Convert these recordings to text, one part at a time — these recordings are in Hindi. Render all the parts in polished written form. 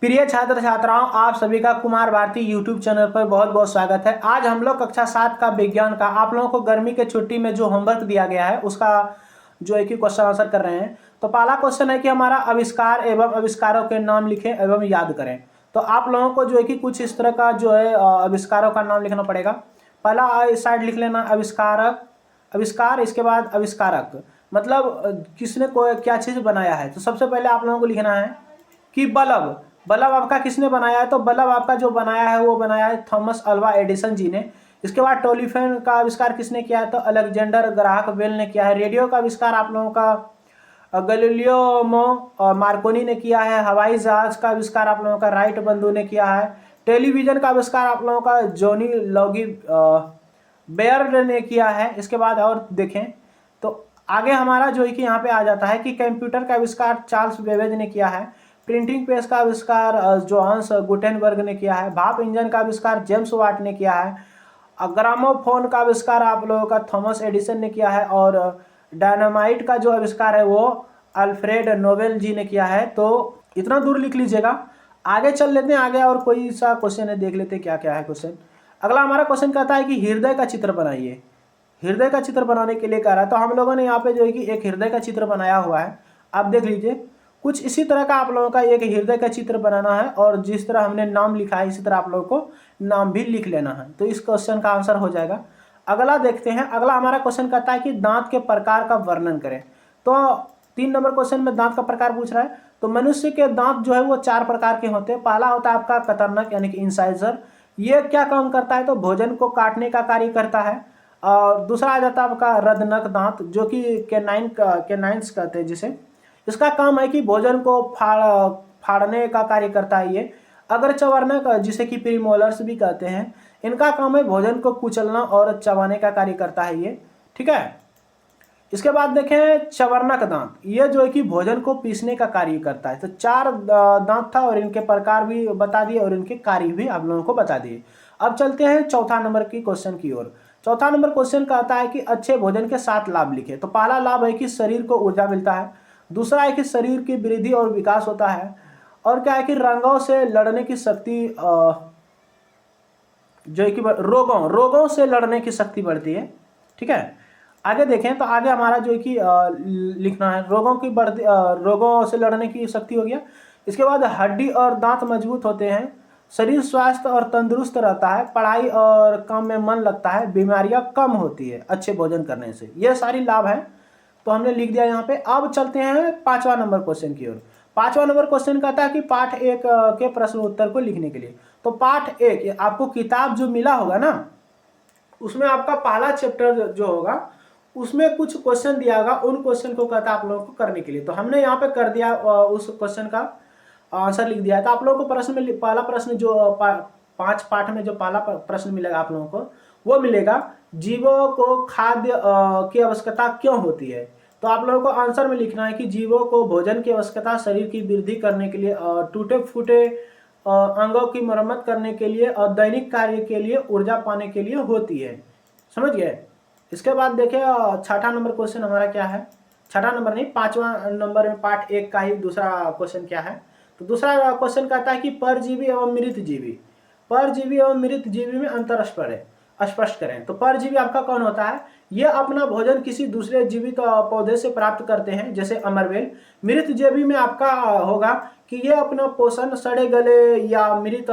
प्रिय छात्र छात्राओं, आप सभी का कुमार भारती यूट्यूब चैनल पर बहुत बहुत स्वागत है। आज हम लोग कक्षा 7 का विज्ञान का आप लोगों को गर्मी के छुट्टी में जो होमवर्क दिया गया है उसका जो है कि क्वेश्चन आंसर कर रहे हैं। तो पहला क्वेश्चन है कि हमारा आविष्कार एवं आविष्कारों के नाम लिखें एवं याद करें। तो आप लोगों को जो है कि कुछ इस तरह का जो है आविष्कारों का नाम लिखना पड़ेगा। पहला इस साइड लिख लेना आविष्कारक, आविष्कार, इसके बाद आविष्कारक मतलब किसने को क्या चीज़ बनाया है। तो सबसे पहले आप लोगों को लिखना है कि बल्ब। बल्ब आपका किसने बनाया है? तो बल्ब आपका जो बनाया है वो बनाया है थॉमस अल्वा एडिसन जी ने। इसके बाद टेलीफोन का आविष्कार किसने किया है? तो अलेक्जेंडर ग्राहम बेल ने किया है। रेडियो का आविष्कार आप लोगों का गैलीलियो मार्कोनी ने किया है। हवाई जहाज का आविष्कार आप लोगों का राइट बंधु ने किया है। टेलीविजन का आविष्कार आप लोगों का जॉनी लॉगी बेयर्ड ने किया है। इसके बाद और देखें तो आगे हमारा जो है कि यहाँ पे आ जाता है कि कंप्यूटर का आविष्कार चार्ल्स बेबेज ने किया है। प्रिंटिंग प्रेस का आविष्कार जोहान्स गुटेनबर्ग ने किया है। भाप इंजन का आविष्कार जेम्स वाट ने किया है। ग्रामोफोन का आविष्कार आप लोगों का थॉमस एडिसन ने किया है। और डायनामाइट का जो आविष्कार है वो अल्फ्रेड नोबेल जी ने किया है। तो इतना दूर लिख लीजिएगा। आगे चल लेते हैं, आगे और कोई सा क्वेश्चन है देख लेते हैं क्या क्या है क्वेश्चन। अगला हमारा क्वेश्चन कहता है कि हृदय का चित्र बनाइए। हृदय का चित्र बनाने के लिए कह रहा है। तो हम लोगों ने यहाँ पे जो है कि एक हृदय का चित्र बनाया हुआ है। आप देख लीजिए, कुछ इसी तरह का आप लोगों का एक हृदय का चित्र बनाना है और जिस तरह हमने नाम लिखा है इसी तरह आप लोगों को नाम भी लिख लेना है। तो इस क्वेश्चन का आंसर हो जाएगा। अगला देखते हैं। अगला हमारा क्वेश्चन कहता है कि दांत के प्रकार का वर्णन करें। तो 3 नंबर क्वेश्चन में दांत का प्रकार पूछ रहा है। तो मनुष्य के दांत जो है वो 4 प्रकार के होते हैं। पहला होता है आपका कतरनक यानी कि इंसाइजर। ये क्या काम करता है? तो भोजन को काटने का कार्य करता है। और दूसरा आ जाता है आपका रदनक दांत जो कि कैनाइन्स कहते हैं जिसे। इसका काम है कि भोजन को फाड़ने का कार्य करता है ये। अगर चवर्णक जिसे कि प्रीमोलर्स भी कहते हैं, इनका काम है भोजन को कुचलना और चबाने का कार्य करता है ये। ठीक है। इसके बाद देखें चवर्णक दांत, ये जो है कि भोजन को पीसने का कार्य करता है। तो 4 दांत था और इनके प्रकार भी बता दिए और इनके कार्य भी आप लोगों को बता दिए। अब चलते हैं चौथा नंबर की क्वेश्चन की ओर। चौथा नंबर क्वेश्चन कहता है कि अच्छे भोजन के 7 लाभ लिखे। तो पहला लाभ है कि शरीर को ऊर्जा मिलता है। दूसरा है कि शरीर की वृद्धि और विकास होता है। और क्या है कि रंगों से लड़ने की शक्ति जो है कि रोगों से लड़ने की शक्ति बढ़ती है। ठीक है। आगे देखें तो आगे हमारा जो है कि लिखना है रोगों से लड़ने की शक्ति हो गया। इसके बाद हड्डी और दांत मजबूत होते हैं। शरीर स्वस्थ और तंदुरुस्त रहता है। पढ़ाई और काम में मन लगता है। बीमारियां कम होती है अच्छे भोजन करने से। ये सारी लाभ हैं। तो हमने लिख दिया यहाँ पे। अब चलते हैं 5वां नंबर क्वेश्चन की ओर। 5वां नंबर क्वेश्चन कहता है कि पाठ 1 के प्रश्न उत्तर को लिखने के लिए। तो पाठ 1 आपको किताब जो मिला होगा ना, उसमें आपका पहला चैप्टर जो होगा उसमें कुछ क्वेश्चन दिया होगा। उन क्वेश्चन को कहता है आप लोगों को करने के लिए। तो हमने यहाँ पे कर दिया, उस क्वेश्चन का आंसर लिख दिया है। तो आप लोगों को प्रश्न में पहला प्रश्न जो 5 पाठ में जो पहला प्रश्न मिलेगा आप लोगों को वो मिलेगा, जीवों को खाद्य की आवश्यकता क्यों होती है। तो आप लोगों को आंसर में लिखना है कि जीवों को भोजन की आवश्यकता शरीर की वृद्धि करने के लिए, टूटे फूटे अंगों की मरम्मत करने के लिए और दैनिक कार्य के लिए ऊर्जा पाने के लिए होती है। समझ गए। इसके बाद देखिए 6ठा नंबर क्वेश्चन हमारा क्या है। 6ठा नंबर नहीं, 5वां नंबर में पार्ट 1 का ही दूसरा क्वेश्चन क्या है। तो दूसरा क्वेश्चन कहता है कि परजीवी एवं मृत जीवी में अंतर स्पष्ट करें। तो परजीवी आपका कौन होता है? ये अपना भोजन किसी दूसरे जीवित पौधे से प्राप्त करते हैं जैसे अमरवेल। मृत जीवी में आपका होगा कि ये अपना पोषण सड़े गले या मृत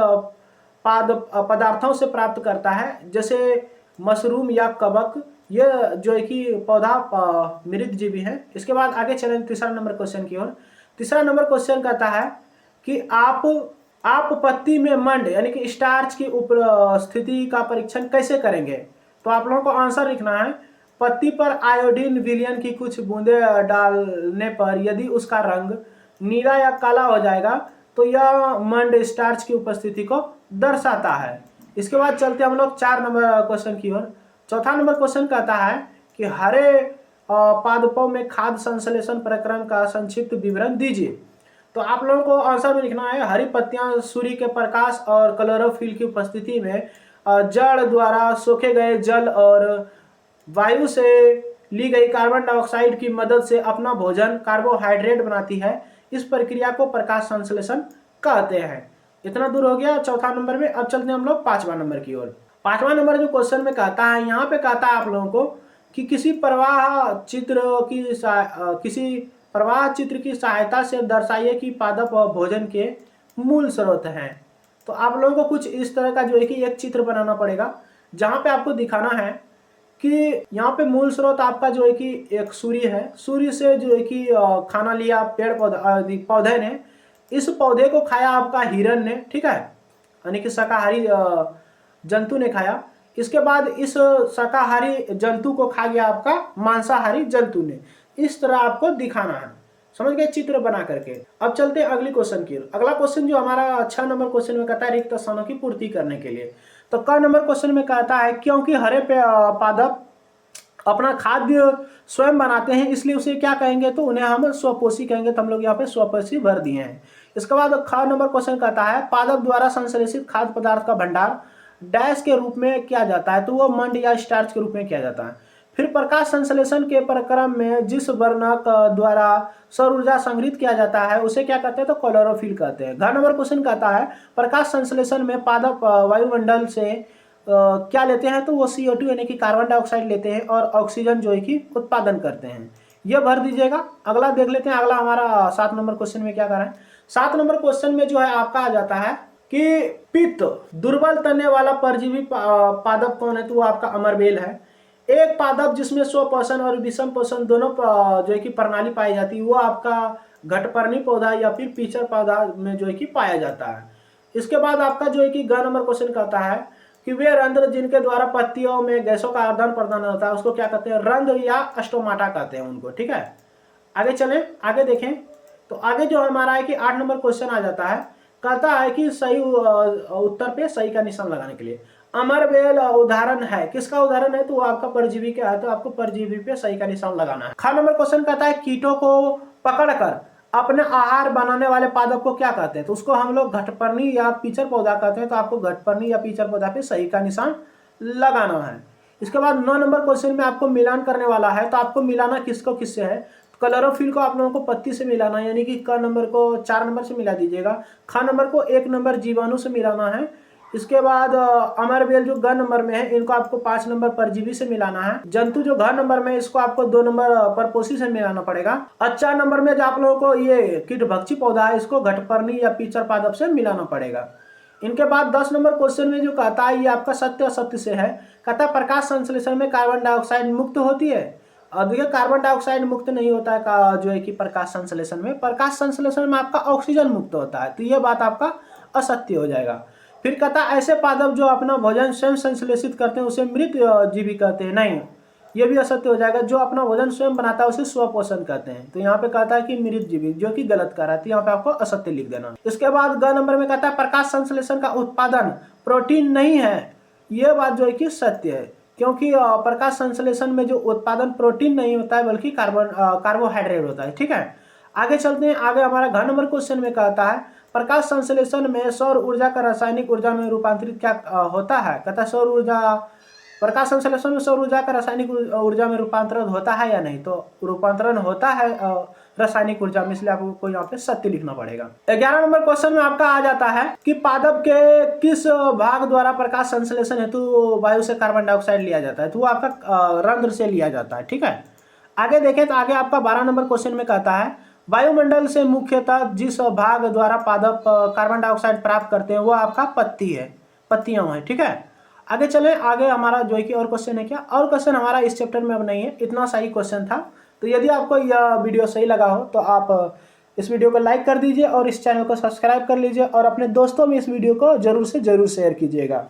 पदार्थों से प्राप्त करता है जैसे मशरूम या कवक। ये जो है कि पौधा मृत जीवी है। इसके बाद आगे चलें तीसरा नंबर क्वेश्चन की ओर। तीसरा नंबर क्वेश्चन कहता है कि आप पत्ती में मंड यानी कि स्टार्च की उपस्थिति का परीक्षण कैसे करेंगे। तो आप लोगों को आंसर लिखना है, पत्ती पर आयोडीन विलयन की कुछ बूंदे डालने पर यदि उसका रंग नीला या काला हो जाएगा तो यह मंड स्टार्च की उपस्थिति को दर्शाता है। इसके बाद चलते हम लोग 4 नंबर क्वेश्चन की ओर। चौथा नंबर क्वेश्चन कहता है कि हरे पादपों में खाद्य संश्लेषण प्रक्रम का संक्षिप्त विवरण दीजिए। तो आप लोगों को आंसर में लिखना है, हरी पत्तियां सूर्य के प्रकाश और क्लोरोफिल की उपस्थिति में जड़ द्वारा सोखे गए जल और वायु से ली गई कार्बन डाइऑक्साइड की मदद से अपना भोजन कार्बोहाइड्रेट बनाती है। इस प्रक्रिया को प्रकाश संश्लेषण कहते हैं। इतना दूर हो गया चौथा नंबर में। अब चलते हैं हम लोग 5वां नंबर की ओर। 5वां नंबर जो क्वेश्चन में कहता है, यहाँ पे कहता है आप लोगों को कि किसी प्रवाह चित्र की सहायता से दर्शाइए कि पादप भोजन के मूल स्रोत हैं। तो आप लोगों को कुछ इस तरह का जो है कि एक चित्र बनाना पड़ेगा, जहाँ पे आपको दिखाना है कि यहाँ पे मूल स्रोत आपका जो है कि एक सूर्य है। सूर्य से जो है कि खाना लिया पेड़ पौधे ने, इस पौधे को खाया आपका हिरण ने, ठीक है, यानी कि शाकाहारी जंतु ने खाया। इसके बाद इस शाकाहारी जंतु को खा गया आपका मांसाहारी जंतु ने। इस तरह आपको दिखाना है, समझ गए, चित्र बना करके। अब चलते हैं अगली क्वेश्चन की। अगला क्वेश्चन जो हमारा 6 नंबर क्वेश्चन में कहता है रिक्त स्थानों की पूर्ति करने के लिए। तो क नंबर क्वेश्चन में कहता है क्योंकि हरे पादप अपना खाद्य स्वयं बनाते हैं, इसलिए उसे क्या कहेंगे, तो उन्हें हम स्वपोषी कहेंगे। तो हम लोग यहाँ पे स्वपोषी भर दिए हैं। इसके बाद ख नंबर क्वेश्चन कहता है पादप द्वारा संश्लेषित खाद्य पदार्थ का भंडार डैश के रूप में किया जाता है, तो वो मंड या स्टार्च के रूप में किया जाता है। फिर प्रकाश संश्लेषण के प्रक्रम में जिस वर्णक द्वारा सौर ऊर्जा संग्रहित किया जाता है उसे क्या कहते हैं, तो क्लोरोफिल कहते हैं। घ नंबर क्वेश्चन कहता है प्रकाश संश्लेषण में पादप वायुमंडल से क्या लेते हैं, तो वो CO2 यानी कि कार्बन डाइऑक्साइड लेते हैं और ऑक्सीजन जो है कि उत्पादन करते हैं। ये भर दीजिएगा। अगला देख लेते हैं। अगला हमारा 7 नंबर क्वेश्चन में क्या कर रहा है। 7 नंबर क्वेश्चन में जो है आपका आ जाता है कि पित्त दुर्बल तनने वाला परजीवी पादप कौन है, तो वो आपका अमरबेल है। एक पादप जिसमें स्वपोषण और विषम पोषण दोनों जो है कि प्रणाली पाई जाती है, वो आपका घटपर्णी पौधा या फिर पीचर पौधा में जो है कि पाया जाता है। इसके बाद आपका जो है कि ग नंबर क्वेश्चन कहता है कि वे रंध्र जिनके द्वारा पत्तियों में गैसों का आदान प्रदान होता है उसको क्या कहते हैं, रंध्र या स्टोमाटा कहते हैं उनको, ठीक है। आगे चलें, आगे देखें। तो आगे जो हमारा है कि 8 नंबर क्वेश्चन आ जाता है, कहता है कि सही उत्तर पे सही का निशान लगाने के लिए अमरबेल उदाहरण है। किसका उदाहरण है, तो वो आपका परजीवी का है, तो आपको परजीवी पे सही का निशान लगाना है। ख नंबर क्वेश्चन कहता है कीटों को पकड़कर अपने आहार बनाने वाले पादप को क्या कहते हैं, तो उसको हम लोग घटपर्णी या पीचर पौधा कहते हैं। तो आपको घटपर्णी या पीचर पौधा पे सही का निशान लगाना है। इसके बाद 9 नंबर क्वेश्चन में आपको मिलान करने वाला है, तो आपको मिलाना किसको किससे है, क्लोरोफिल को आप लोगों को पत्ती से मिलाना है, यानी कि क नंबर को 4 नंबर से मिला दीजिएगा। ख नंबर को 1 नंबर जीवाणु से मिलाना है। इसके बाद अमरबेल जो ग नंबर में है इनको आपको 5 नंबर परजीवी से मिलाना है। जंतु जो घ नंबर में है इसको आपको 2 नंबर परपोषी से मिलाना पड़ेगा। 4 नंबर में जो आप लोगों को ये कीटभक्षी पौधा है इसको घटपर्णी या पीचर पादप से मिलाना पड़ेगा। इनके बाद 10 नंबर क्वेश्चन में जो कहता है ये आपका सत्य असत्य से है। कहता है प्रकाश संश्लेषण में कार्बन डाइऑक्साइड मुक्त होती है। देखिए कार्बन डाइऑक्साइड मुक्त नहीं होता है जो है कि प्रकाश संश्लेषण में। प्रकाश संश्लेषण में आपका ऑक्सीजन मुक्त होता है, तो ये बात आपका असत्य हो जाएगा। फिर कहता है ऐसे पादप जो अपना भोजन स्वयं संश्लेषित करते हैं उसे मृत जीवी कहते हैं, नहीं, ये भी असत्य हो जाएगा। जो अपना भोजन स्वयं बनाता है उसे स्वपोषण कहते हैं, तो यहाँ पे कहता है कि मृत जीवी, जो कि गलत कह रहा है, तो यहाँ पे आपको असत्य लिख देना। इसके बाद ग नंबर में कहता है प्रकाश संश्लेषण का उत्पादन प्रोटीन नहीं है। ये बात जो है कि सत्य है, क्योंकि प्रकाश संश्लेषण में जो उत्पादन प्रोटीन नहीं होता है बल्कि कार्बोहाइड्रेट होता है, ठीक है। आगे चलते हैं। आगे हमारा घ नंबर क्वेश्चन में कहता है प्रकाश संश्लेषण में सौर ऊर्जा का रासायनिक ऊर्जा में रूपांतरित क्या होता है। कहता है सौर ऊर्जा, प्रकाश संश्लेषण में सौर ऊर्जा का रासायनिक ऊर्जा में रूपांतरण होता है या नहीं, तो रूपांतरण होता है रासायनिक ऊर्जा में, इसलिए आपको यहाँ पे सत्य लिखना पड़ेगा। 11 नंबर क्वेश्चन में आपका आ जाता है कि पादप के किस भाग द्वारा प्रकाश संश्लेषण हेतु वायु से कार्बन डाइऑक्साइड लिया जाता है, तो वो आपका रंध्र से लिया जाता है, ठीक है। आगे देखें तो आगे आपका 12 नंबर क्वेश्चन में कहता है वायुमंडल से मुख्यतः जिस भाग द्वारा पादप कार्बन डाइऑक्साइड प्राप्त करते हैं वो आपका पत्ती है, पत्तियां हैं, ठीक है। आगे चले। आगे हमारा जो है कि और क्वेश्चन है क्या, और क्वेश्चन हमारा इस चैप्टर में अब नहीं है, इतना सही क्वेश्चन था। तो यदि आपको यह वीडियो सही लगा हो तो आप इस वीडियो को लाइक कर दीजिए और इस चैनल को सब्सक्राइब कर लीजिए और अपने दोस्तों में इस वीडियो को जरूर से जरूर शेयर कीजिएगा।